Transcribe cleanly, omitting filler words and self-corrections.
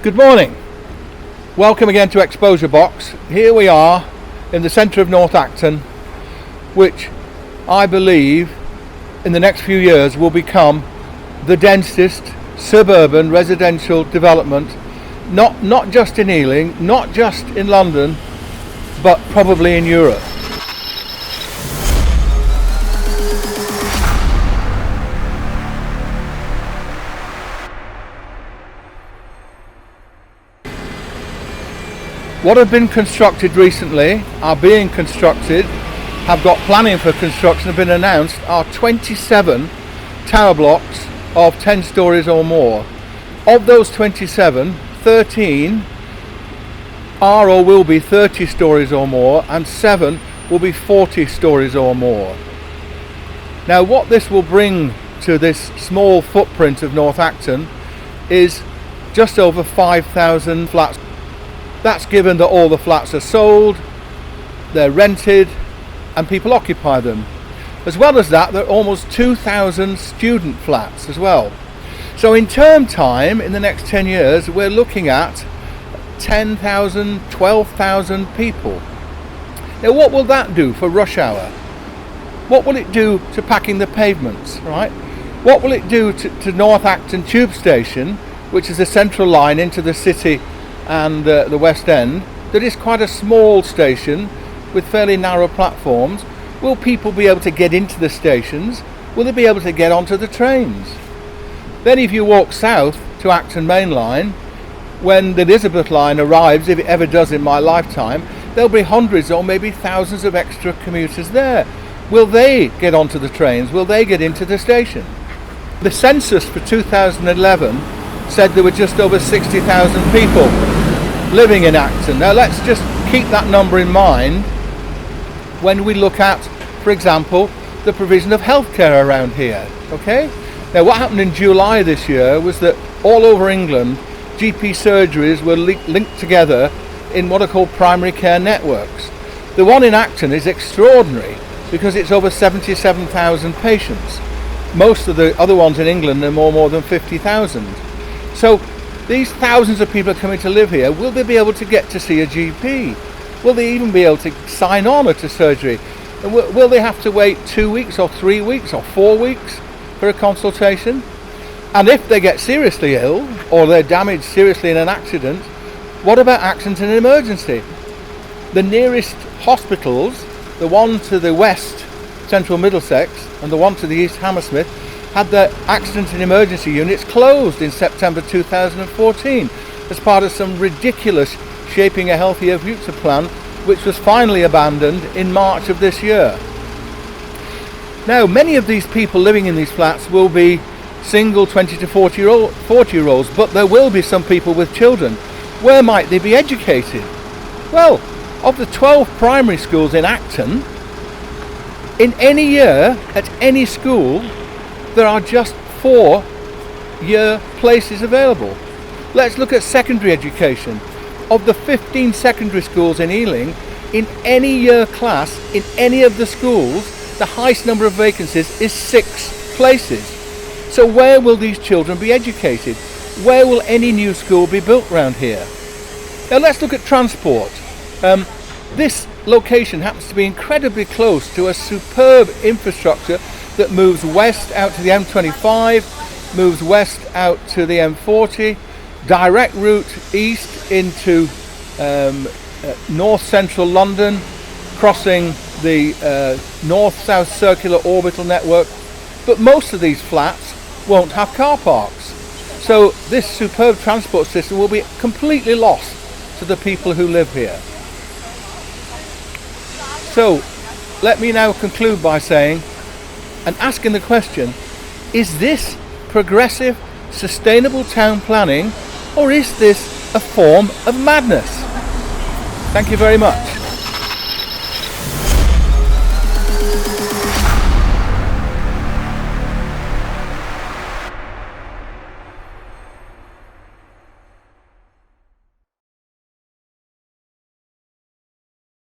Good morning. Welcome again to Exposure Box. Here we are in the centre of North Acton, which I believe in the next few years will become the densest suburban residential development, not just in Ealing, not just in London, but probably in Europe. What have been constructed recently, are being constructed, have got planning for construction, have been announced, are 27 tower blocks of 10 stories or more. Of those 27, 13 are or will be 30 stories or more, and 7 will be 40 stories or more. Now, what this will bring to this small footprint of North Acton is just over 5,000 flats. That's given that all the flats are sold, they're rented, and people occupy them. As well as that, there are almost 2,000 student flats as well. So in term time, in the next 10 years, we're looking at 10,000, 12,000 people. Now, what will that do for rush hour? What will it do to packing the pavements, right? What will it do to North Acton Tube Station, which is the central line into the city and the West End, that is quite a small station with fairly narrow platforms? Will people be able to get into the stations? Will they be able to get onto the trains? Then if you walk south to Acton Main Line, when the Elizabeth line arrives, if it ever does in my lifetime, there'll be hundreds or maybe thousands of extra commuters there. Will they get onto the trains? Will they get into the station? The census for 2011 said there were just over 60,000 people living in Acton. Now let's just keep that number in mind when we look at, for example, the provision of healthcare around here. Okay? Now, what happened in July this year was that all over England, GP surgeries were linked together in what are called primary care networks. The one in Acton is extraordinary because it's over 77,000 patients. Most of the other ones in England are more than 50,000. So these thousands of people are coming to live here. Will they be able to get to see a GP? Will they even be able to sign on at a surgery? And will they have to wait 2 weeks or 3 weeks or 4 weeks for a consultation? And if they get seriously ill or they're damaged seriously in an accident, what about accident and emergency? The nearest hospitals, the one to the west, central Middlesex, and the one to the east, Hammersmith, had their accident and emergency units closed in September 2014 as part of some ridiculous Shaping a Healthier Future plan, which was finally abandoned in March of this year. Now, many of these people living in these flats will be single 20 to 40-year-olds, but there will be some people with children. Where might they be educated? Well, of the 12 primary schools in Acton, in any year, at any school, there are just 4-year places available. Let's look at secondary education. Of the 15 secondary schools in Ealing, in any year class, in any of the schools, the highest number of vacancies is 6 places. So where will these children be educated? Where will any new school be built around here? Now let's look at transport. This location happens to be incredibly close to a superb infrastructure that moves west out to the M25, moves west out to the M40, direct route east into north central London, crossing the north-south circular orbital network. But most of these flats won't have car parks. So this superb transport system will be completely lost to the people who live here. So let me now conclude by saying and asking the question, is this progressive, sustainable town planning, or is this a form of madness? Thank you very much.